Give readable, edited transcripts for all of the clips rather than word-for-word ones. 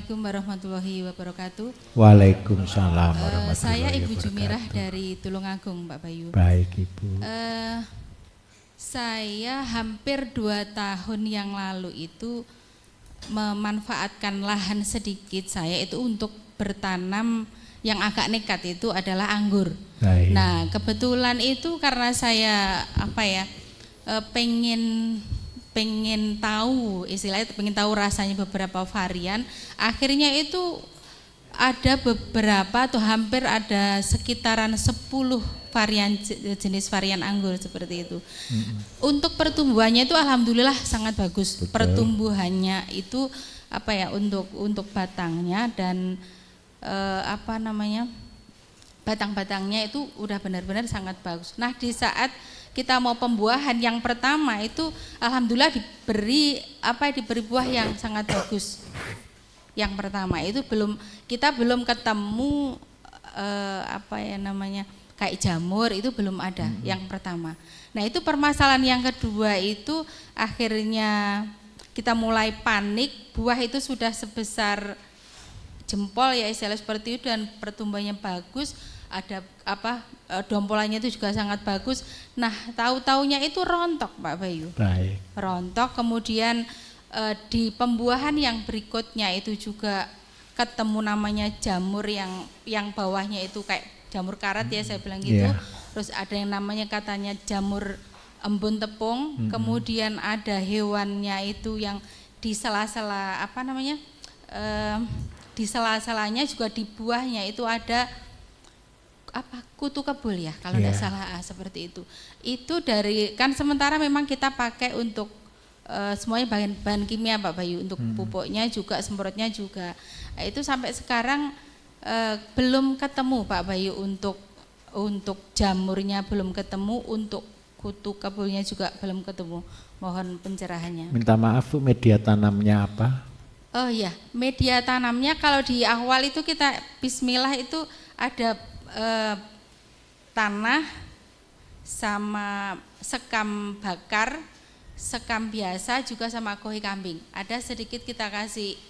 Assalamualaikum warahmatullahi wabarakatuh. Waalaikumsalam warahmatullahi wabarakatuh. Saya Ibu Jumirah dari Tulungagung, Pak Bayu. Baik Ibu. Saya hampir 2 tahun yang lalu itu memanfaatkan lahan sedikit saya itu untuk bertanam yang agak nekat, itu adalah anggur. Baik. Nah, kebetulan itu karena saya pengen tahu, istilahnya pengen tahu rasanya beberapa varian, akhirnya itu ada beberapa atau hampir ada sekitaran 10 varian, jenis varian anggur seperti itu. Untuk pertumbuhannya itu alhamdulillah sangat bagus. Betul. Pertumbuhannya itu untuk batangnya dan batang-batangnya itu udah benar-benar sangat bagus. Nah, di saat kita mau pembuahan yang pertama itu alhamdulillah diberi buah yang sangat bagus. Yang pertama itu kita belum ketemu kayak jamur, itu belum ada yang pertama. Nah, itu permasalahan yang kedua itu akhirnya kita mulai panik, buah itu sudah sebesar jempol ya istilahnya seperti itu dan pertumbuhannya bagus. Ada dompolannya itu juga sangat bagus. Nah, tahu-taunya itu rontok, Pak Bayu. Baik. Rontok, kemudian di pembuahan yang berikutnya itu juga ketemu namanya jamur yang bawahnya itu kayak jamur karat ya saya bilang gitu. Terus ada yang namanya katanya jamur embun tepung. Kemudian ada hewannya itu yang di sela-sela di sela-selanya juga di buahnya itu ada kutu kebul ya kalau tidak salah seperti itu. Itu dari kan sementara memang kita pakai untuk semuanya bahan kimia Pak Bayu, untuk pupuknya juga, semprotnya juga. Nah, itu sampai sekarang belum ketemu Pak Bayu, untuk jamurnya belum ketemu, untuk kutu kebulnya juga belum ketemu. Mohon pencerahannya. Minta maaf Bu, media tanamnya apa? Oh iya, media tanamnya kalau di awal itu kita bismillah itu ada tanah sama sekam bakar, sekam biasa juga sama kohi kambing. Ada sedikit kita kasih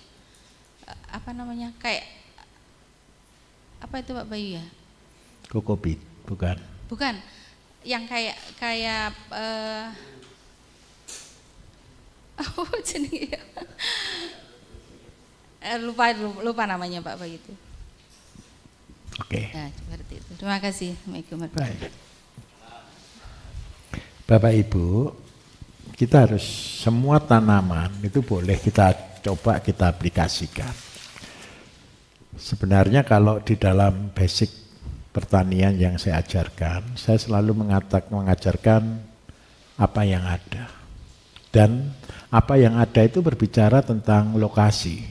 kayak apa itu Pak Bayu ya? Kokopit, bukan? Bukan, yang kayak lupa namanya Pak Bayu itu. Oke. Nah, seperti itu. Terima kasih. Baik. Bapak Ibu, kita harus semua tanaman itu boleh kita coba kita aplikasikan. Sebenarnya kalau di dalam basic pertanian yang saya ajarkan, saya selalu mengajarkan apa yang ada. Dan apa yang ada itu berbicara tentang lokasi.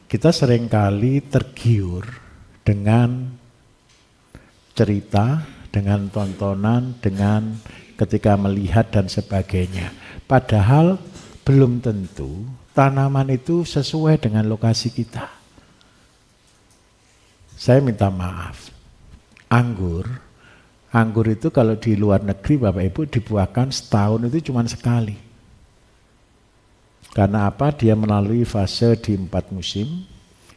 Kita seringkali tergiur dengan cerita, dengan tontonan, dengan ketika melihat dan sebagainya. Padahal belum tentu tanaman itu sesuai dengan lokasi kita. Saya minta maaf, anggur itu kalau di luar negeri Bapak Ibu dibuahkan setahun itu cuma sekali. Karena apa? Dia melalui fase di 4 musim.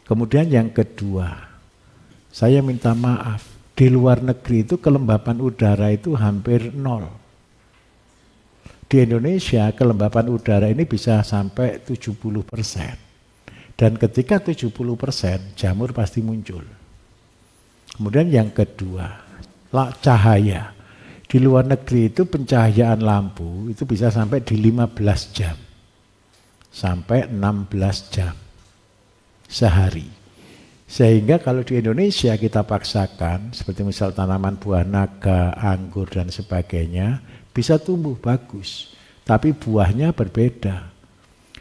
Kemudian yang kedua, saya minta maaf, di luar negeri itu kelembapan udara itu hampir 0. Di Indonesia kelembapan udara ini bisa sampai 70%. Dan ketika 70%, jamur pasti muncul. Kemudian yang kedua, cahaya. Di luar negeri itu pencahayaan lampu itu bisa sampai di 15 jam. Sampai 16 jam sehari. Sehingga kalau di Indonesia kita paksakan, seperti misal tanaman buah naga, anggur dan sebagainya, bisa tumbuh bagus, tapi buahnya berbeda.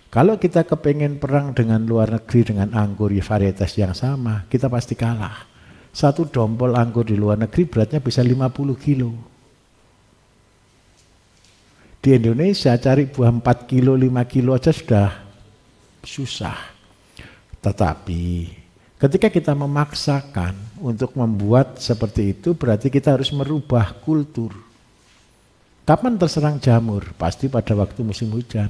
Kalau kita kepengen perang dengan luar negeri dengan anggur varietas yang sama, kita pasti kalah. Satu dompol anggur di luar negeri beratnya bisa 50 kilo. Di Indonesia cari buah 4 kilo, 5 kilo aja sudah susah. Tetapi ketika kita memaksakan untuk membuat seperti itu, berarti kita harus merubah kultur. Kapan terserang jamur? Pasti pada waktu musim hujan.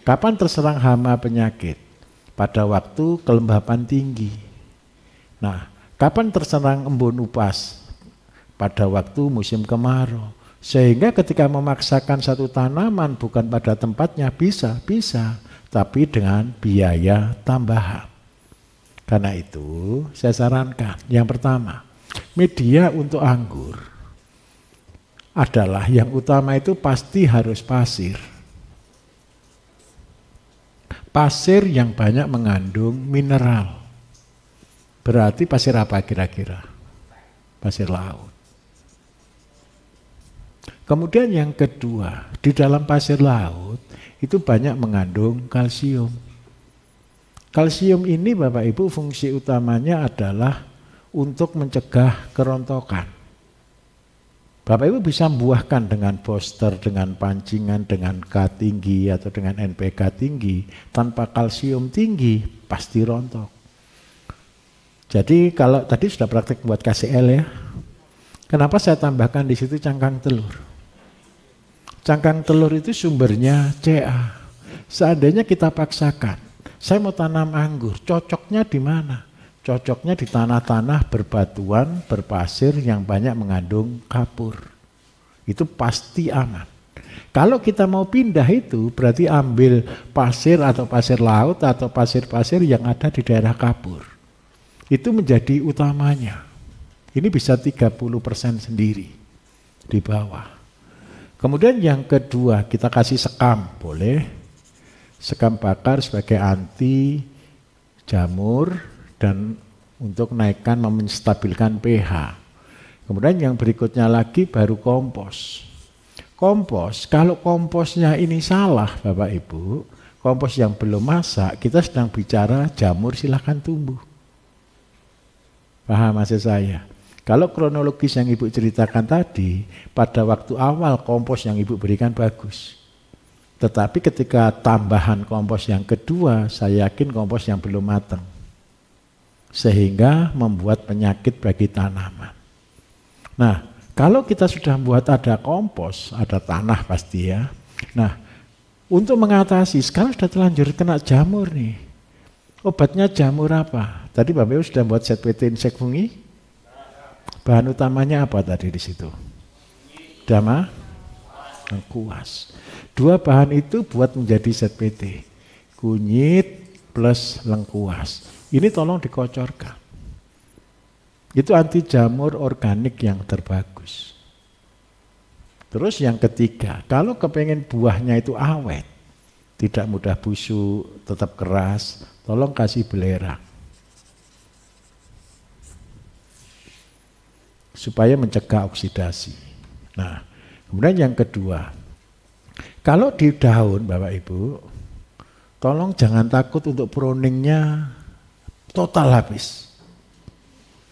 Kapan terserang hama penyakit? pada waktu kelembapan tinggi. Nah, kapan terserang embun upas? Pada waktu musim kemarau. Sehingga ketika memaksakan satu tanaman bukan pada tempatnya bisa, tapi dengan biaya tambahan. Karena itu saya sarankan, yang pertama, media untuk anggur adalah yang utama itu pasti harus pasir. Pasir yang banyak mengandung mineral. Berarti pasir apa kira-kira? Pasir laut. Kemudian yang kedua, di dalam pasir laut itu banyak mengandung kalsium. Kalsium ini Bapak Ibu fungsi utamanya adalah untuk mencegah kerontokan. Bapak Ibu bisa membuahkan dengan booster, dengan pancingan, dengan K tinggi atau dengan NPK tinggi, tanpa kalsium tinggi pasti rontok. Jadi kalau tadi sudah praktek buat KCL ya, kenapa saya tambahkan di situ cangkang telur? Cangkang telur itu sumbernya Ca. Seandainya kita paksakan, saya mau tanam anggur, cocoknya di mana? Cocoknya di tanah-tanah berbatuan, berpasir yang banyak mengandung kapur. Itu pasti aman. Kalau kita mau pindah itu berarti ambil pasir atau pasir laut atau pasir-pasir yang ada di daerah kapur. Itu menjadi utamanya. Ini bisa 30% sendiri di bawah. Kemudian yang kedua kita kasih sekam, boleh. Sekam bakar sebagai anti jamur dan untuk naikkan menstabilkan pH. Kemudian yang berikutnya lagi baru kompos. Kompos, kalau komposnya ini salah Bapak Ibu, kompos yang belum masak, kita sedang bicara jamur silahkan tumbuh. Paham maksud saya? Kalau kronologis yang Ibu ceritakan tadi, pada waktu awal kompos yang Ibu berikan bagus. Tetapi ketika tambahan kompos yang kedua, saya yakin kompos yang belum matang. Sehingga membuat penyakit bagi tanaman. Nah, kalau kita sudah buat ada kompos, ada tanah pasti ya. Nah, untuk mengatasi, sekarang sudah terlanjur kena jamur nih. Obatnya jamur apa? Tadi Bapak Ibu sudah buat ZPT insek fungi? Bahan utamanya apa tadi di situ? Dama? Lengkuas. Dua bahan itu buat menjadi ZPT. Kunyit plus lengkuas. Ini tolong dikocorkan. Itu anti jamur organik yang terbagus. Terus yang ketiga, kalau kepengen buahnya itu awet, tidak mudah busuk, tetap keras, tolong kasih belerang. Supaya mencegah oksidasi. Nah, kemudian yang kedua, kalau di daun Bapak Ibu, tolong jangan takut untuk pruningnya total habis.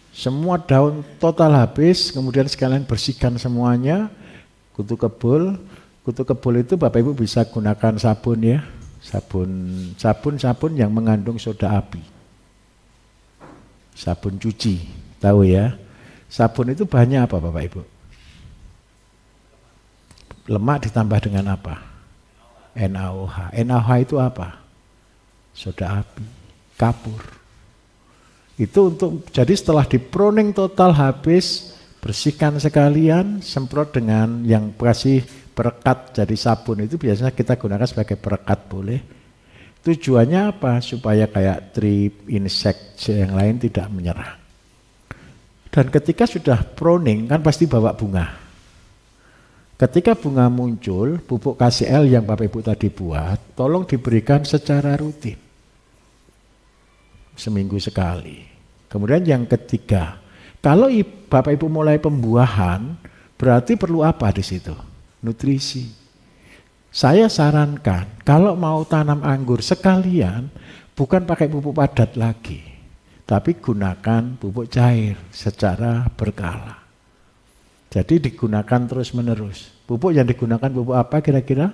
Semua daun total habis, kemudian sekalian bersihkan semuanya, kutu kebul. Kutu kebul itu Bapak Ibu bisa gunakan sabun ya, sabun yang mengandung soda api. Sabun cuci, tahu ya. Sabun itu bahannya apa Bapak Ibu? Lemak ditambah dengan apa? NaOH. NaOH itu apa? Soda api, kapur. Itu untuk, jadi setelah dipruning total habis, bersihkan sekalian, semprot dengan yang kasih perekat jadi sabun itu biasanya kita gunakan sebagai perekat boleh. Tujuannya apa? Supaya kayak trip, insek yang lain tidak menyerang. Dan ketika sudah pruning kan pasti bawa bunga. Ketika bunga muncul, pupuk KCL yang Bapak Ibu tadi buat, tolong diberikan secara rutin. Seminggu sekali. Kemudian yang ketiga, kalau Bapak Ibu mulai pembuahan, berarti perlu apa di situ? Nutrisi. Saya sarankan, kalau mau tanam anggur sekalian, bukan pakai pupuk padat lagi, tapi gunakan pupuk cair secara berkala. Jadi digunakan terus-menerus. Pupuk yang digunakan pupuk apa kira-kira?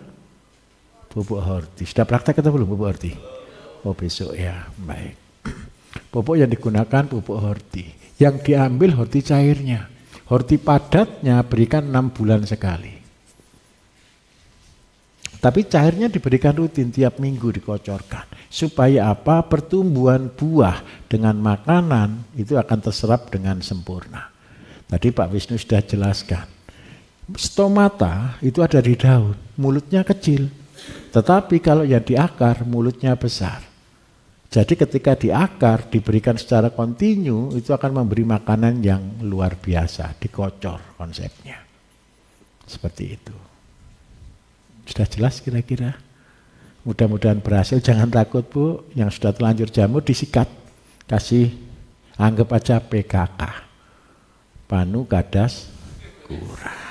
Pupuk Horti. Sudah praktek atau belum pupuk Horti? Oh besok ya, baik. Pupuk yang digunakan pupuk Horti. Yang diambil Horti cairnya. Horti padatnya berikan 6 bulan sekali. Tapi cairnya diberikan rutin tiap minggu dikocorkan. Supaya apa? Pertumbuhan buah dengan makanan itu akan terserap dengan sempurna. Tadi Pak Wisnu sudah jelaskan. Stomata itu ada di daun, mulutnya kecil. Tetapi kalau yang di akar, mulutnya besar. Jadi ketika di akar diberikan secara kontinu, itu akan memberi makanan yang luar biasa, dikocor konsepnya. Seperti itu. Sudah jelas kira-kira? Mudah-mudahan berhasil, jangan takut Bu, yang sudah terlanjur jamur disikat. Kasih, anggap aja PKK. Panu Kadas Kurang.